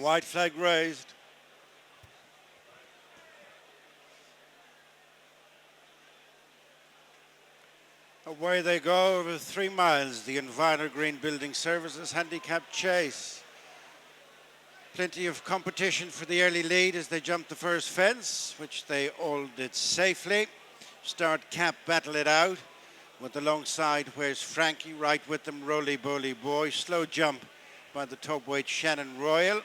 White flag raised. Away they go over 3 miles. The Envirogreen Building Services Handicap Chase. Plenty of competition for the early lead as they jump the first fence, which they all did safely. Start Cap battle it out. With alongside, where's Frankie? Right with them, Roly Boly Boy. Slow jump by the top weight Shannon Royal.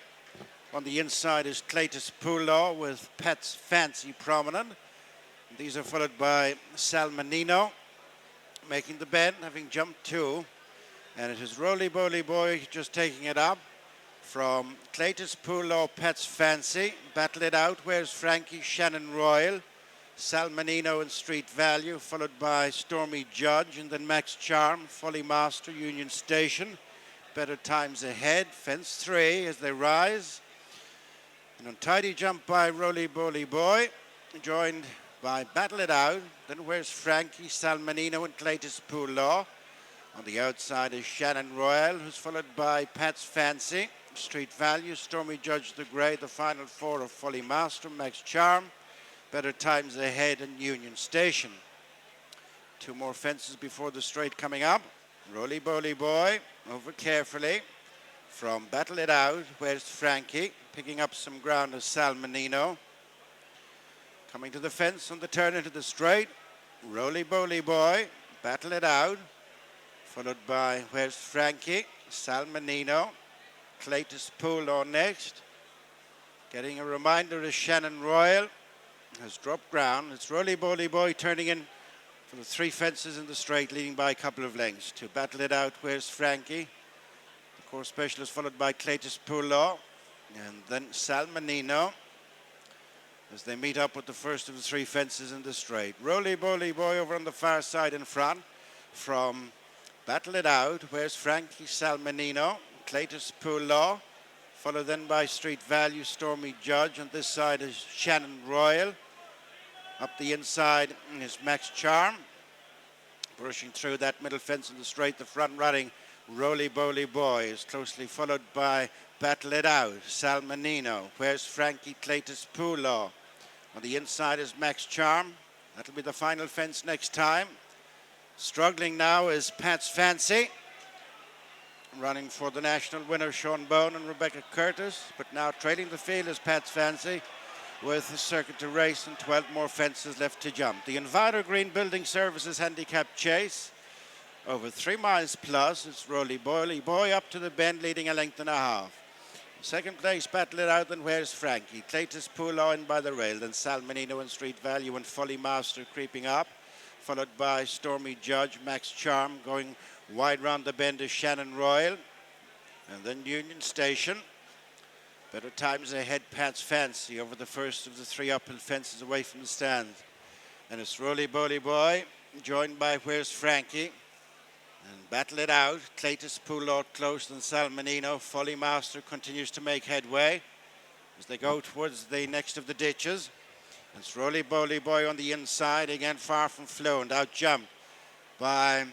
On the inside is Cleatus Poolaw with Pet's Fancy prominent. These are followed by Salmanino, making the bend, having jumped 2. And it is Roly Boly Boy just taking it up from Cleatus Poolaw, Pet's Fancy. Battle it out, where's Frankie? Shannon Royal. Salmanino and Street Value, followed by Stormy Judge, and then Max Charm, Folly Master, Union Station. Better Times Ahead, fence 3 as they rise. An untidy jump by Roly Boly Boy, joined by Battle It Out. Then where's Frankie? Salmanino and Cleatus Poolaw. On the outside is Shannon Royal, who's followed by Pat's Fancy, Street Value, Stormy Judge the Grey, the final 4 of Folly Master, Max Charm, Better Times Ahead, and Union Station. 2 more fences before the straight coming up. Roly Boly Boy over carefully from Battle It Out. Where's Frankie? Picking up some ground as Salmanino. Coming to the fence on the turn into the straight. Roly Boly Boy, Battle It Out. Followed by Where's Frankie? Salmanino. Cleatus Poolaw next. Getting a reminder is Shannon Royal. Has dropped ground. It's Roly Boly Boy turning in for the 3 fences in the straight, leading by a couple of lengths. To Battle It Out, where's Frankie? The course specialist followed by Cleatus Poolaw. And then Salmanino as they meet up with the first of the 3 fences in the straight. Roly Boly Boy over on the far side in front from Battle It Out. Where's Frankie? Salmanino. Cleatus Poolaw. Followed then by Street Value, Stormy Judge. On this side is Shannon Royal. Up the inside is Max Charm. Brushing through that middle fence in the straight, the front running Roly Boly Boy is closely followed by Battle It Out, Salmanino. Where's Frankie? Cleatus Poolaw. On the inside is Max Charm. That'll be the final fence next time. Struggling now is Pat's Fancy. Running for the national winner, Sean Bone and Rebecca Curtis. But now trailing the field is Pat's Fancy with a circuit to race and 12 more fences left to jump. The Envirogreen Building Services Handicap Chase. Over 3 miles plus. It's Roly Boly Boy up to the bend, leading a length and a half. Second place, Battle It Out, then where's Frankie? Cleatus Poolaw in by the rail, then Salmanino and Street Value and Folly Master creeping up. Followed by Stormy Judge, Max Charm going wide round the bend is Shannon Royal. And then Union Station. Better Times Ahead, Pat's Fancy over the first of the 3 uphill fences away from the stand. And it's Roly Boly Boy, joined by Where's Frankie? And Battle It Out, Cleatus Poolaw close, and Salmanino. Folly Master continues to make headway as they go towards the next of the ditches. It's Roly Boly Boy on the inside, again far from flow, and out jump by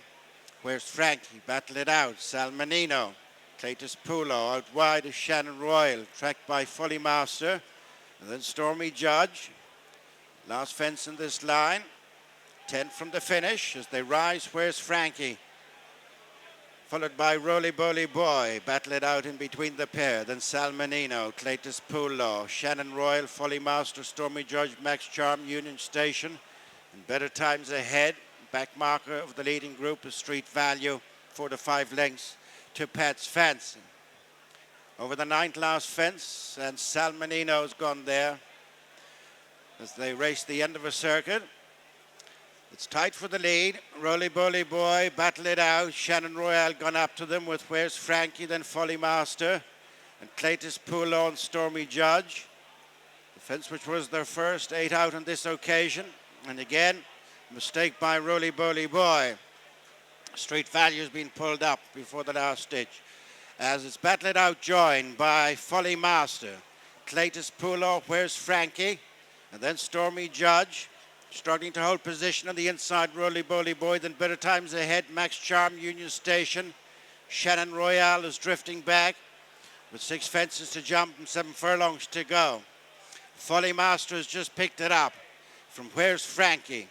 Where's Frankie? Battle It Out, Salmanino. Cleatus Poolaw out wide is Shannon Royal, tracked by Folly Master. And then Stormy Judge. Last fence in this line. 10 from the finish as they rise. Where's Frankie? Followed by Roly Boly Boy. Battle It Out in between the pair. Then Salmanino, Cleatus Poolaw, Shannon Royal, Folly Master, Stormy Judge, Max Charm, Union Station. And Better Times Ahead. Back marker of the leading group is Street Value, 4 to 5 lengths to Pat's Fancy. Over the 9th last fence, and Salmanino's gone there as they race the end of a circuit. It's tight for the lead. Roly Boly Boy, Battle It Out. Shannon Royal gone up to them with Where's Frankie, then Folly Master. And Cleatus Poolaw and Stormy Judge. The fence which was their first, 8 out on this occasion. And again, mistake by Roly Boly Boy. Street Value has been pulled up before the last stitch. As it's Battle It Out joined by Folly Master. Cleatus Poolaw, Where's Frankie? And then Stormy Judge. Struggling to hold position on the inside, Roly Boly Boy. Then Better Times Ahead, Max Charm, Union Station. Shannon Royal is drifting back with 6 fences to jump and 7 furlongs to go. Folly Master has just picked it up from Where's Frankie.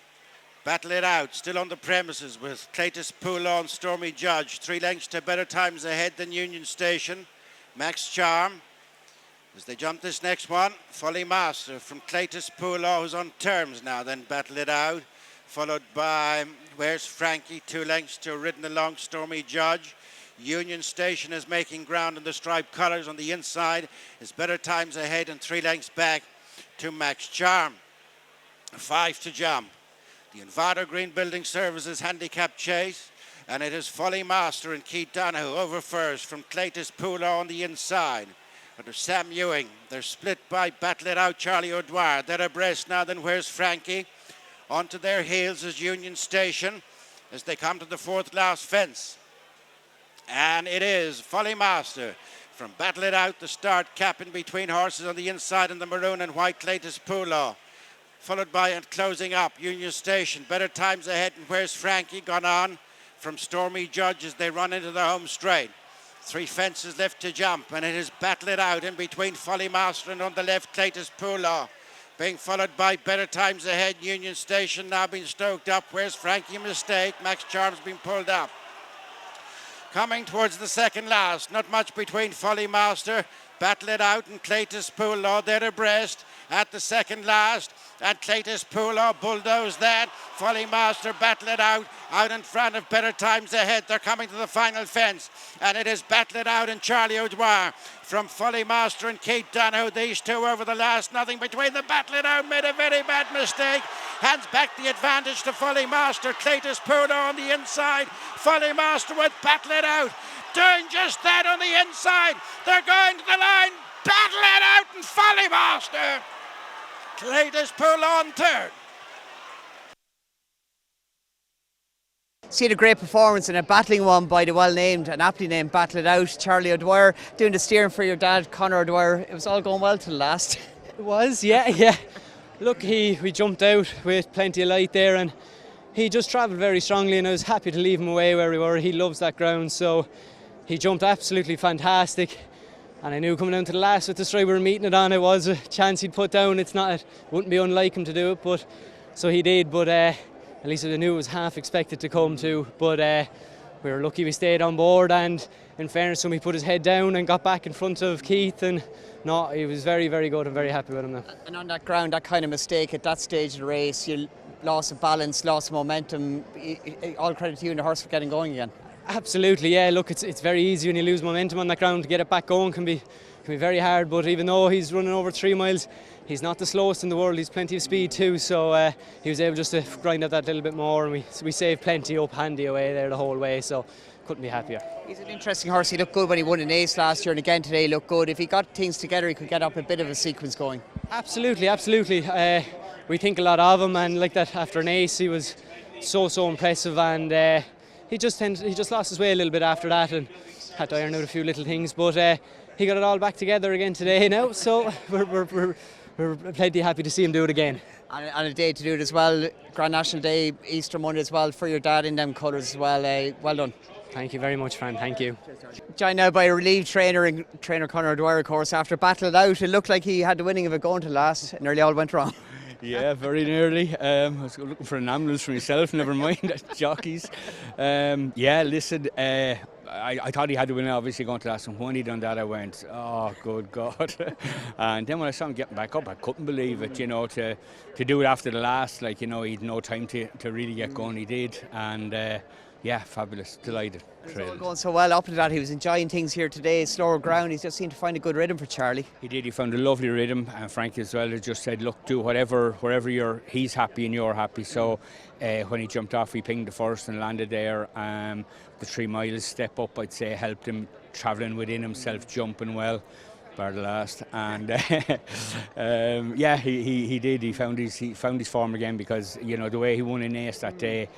Battle it out, still on the premises with Cleatus, Poolaw and Stormy Judge. 3 lengths to better times ahead than Union Station. Max Charm. As they jump this next one, Folly Master from Cleatus, Poolaw, who's on terms now, then Battle it out. Followed by Where's Frankie, 2 lengths to ridden along Stormy Judge. Union Station is making ground in the striped colours on the inside. Is better times ahead and 3 lengths back to Max Charm. 5 to jump. The Envirogreen Building Services Handicap Chase, and it is Folly Master and Keith Donoghue over first from Cleatus, Poolaw on the inside. Under Sam Ewing, they're split by Battle It Out, Charlie O'Dwyer. They're abreast now, then Where's Frankie? Onto their heels is Union Station as they come to the 4th last fence. And it is Folly Master from Battle It Out, the start cap in between horses on the inside and the maroon and white Cleatus, Poolaw. Followed by and closing up Union Station. Better times ahead and Where's Frankie gone on from Stormy Judge as they run into the home straight. 3 fences left to jump, and it is Battle It Out in between Folly Master and on the left Cleatus, Poolaw. Being followed by Better Times Ahead, Union Station now being stoked up. Where's Frankie? Mistake. Max Charm's been pulled up. Coming towards the 2nd last, not much between Folly Master, Battle It Out and Cleatus, Poolaw. They're abreast at the 2nd last, and Cleatus, Poolaw bulldoze that. Folly Master, Battle It Out in front of Better Times Ahead. They're coming to the final fence, and it is Battle It Out and Charlie O'Dwyer from Folly Master and Keith Donoghue. These two over the last, nothing between them. Battle It Out made a very bad mistake, hands back the advantage to Folly Master. Cleatus, Poolaw on the inside, Folly Master with Battle It Out doing just that on the inside. They're going to the line. Battle It Out and Folly Master. Cleatus, Poolaw on 3rd. Seen a great performance and a battling one by the well-named and aptly named Battle It Out. Charlie O'Dwyer doing the steering for your dad, Conor O'Dwyer. It was all going well to the last. It was, yeah. Look, we jumped out with plenty of light there, and he just travelled very strongly, and I was happy to leave him away where we were. He loves that ground, so he jumped absolutely fantastic. And I knew coming down to the last with the stride we were meeting it on, it was a chance he'd put down. It wouldn't be unlike him to do it, but so he did. But at least I knew it was half expected to come to. But we were lucky we stayed on board, and in fairness, when he put his head down and got back in front of Keith, and no, he was very, very good. I'm very happy with him now. And on that ground, that kind of mistake at that stage of the race, you lost of balance, lost of momentum. All credit to you and the horse for getting going again. Absolutely, yeah. Look, it's very easy when you lose momentum on that ground. To get it back going can be very hard. But even though he's running over 3 miles, he's not the slowest in the world. He's plenty of speed too. So he was able just to grind out that little bit more, and we saved plenty up handy away there the whole way. So couldn't be happier. He's an interesting horse. He looked good when he won an ace last year, and again today he looked good. If he got things together, he could get up a bit of a sequence going. Absolutely. We think a lot of him, and like that after an ace, he was so impressive, and he just lost his way a little bit after that, and had to iron out a few little things. But he got it all back together again today now, so we're plenty happy to see him do it again. And a day to do it as well, Grand National Day, Easter Monday as well, for your dad in them colours as well. Well done. Thank you very much, Fran. Thank you. Joined now by a relieved trainer Conor O'Dwyer, of course. After Battle It Out, it looked like he had the winning of it going to last, and nearly all went wrong. Yeah, very nearly. I was looking for an ambulance for myself, never mind jockeys. Listen, I thought he had to win, obviously, going to last, and when he done that, I went, oh, good God. And then when I saw him getting back up, I couldn't believe it, to do it after the last, he'd no time to really get going. He did, and fabulous, delighted. It was all going so well. Up to that, he was enjoying things here today, slower ground. He's just seemed to find a good rhythm for Charlie. He did. He found a lovely rhythm, and Frankie as well has just said, look, do wherever he's happy and you're happy. So when he jumped off, he pinged the first and landed there. The 3 miles step up, I'd say, helped him travelling within himself, jumping well, bar the last. And he did. He found his form again, because the way he won an ace that day.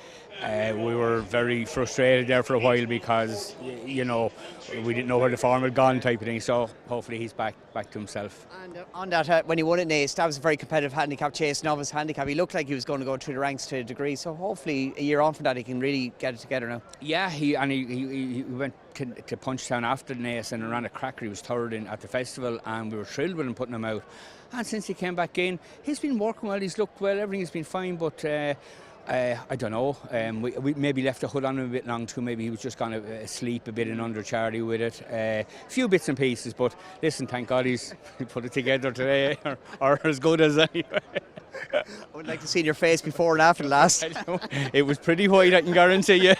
We were very frustrated there for a while, because we didn't know where the form had gone, type of thing. So hopefully he's back to himself. And on that, when he won an ace, that was a very competitive handicap chase, novice handicap. He looked like he was going to go through the ranks to a degree. So hopefully a year on from that, he can really get it together now. Yeah, he went to Punchtown after the Naas and ran a cracker. He was third at the festival, and we were thrilled with him putting him out. And since he came back in, he's been working well, he's looked well, everything's been fine, but I don't know, we maybe left the hood on him a bit long too. Maybe he was just going to sleep a bit in under Charlie with it. A few bits and pieces, but listen, thank God he put it together today, or as good as anyway. I would like to see your face before and after the last. It was pretty white, I can guarantee you.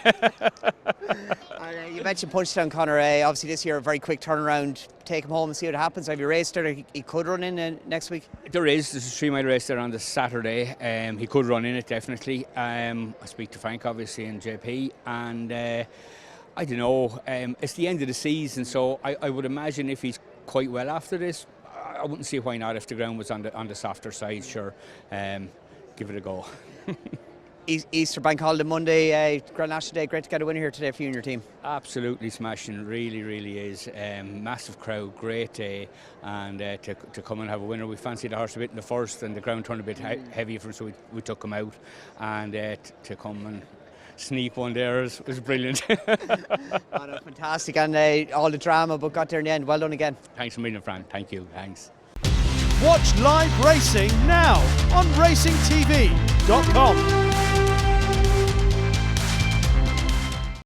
You mentioned Punchtown, Conor. Obviously this year a very quick turnaround. Take him home and see what happens. Have you raced there? He could run in next week. There's a 3 mile race there on the Saturday. He could run in it definitely. I speak to Frank obviously and JP, and I don't know. It's the end of the season, so I would imagine if he's quite well after this, I wouldn't see why not if the ground was on the softer side. Sure, give it a go. Easter Bank Holiday Monday, Grand National Day. Great to get a winner here today for you and your team. Absolutely smashing, really is. Massive crowd, great day, and to come and have a winner. We fancied the horse a bit in the first, and the ground turned a bit heavy for him, so we took him out, and to come and sneak one there was brilliant. Fantastic, and all the drama, but got there in the end. Well done again. Thanks a million, Frank. Thank you. Thanks. Watch live racing now on racingtv.com.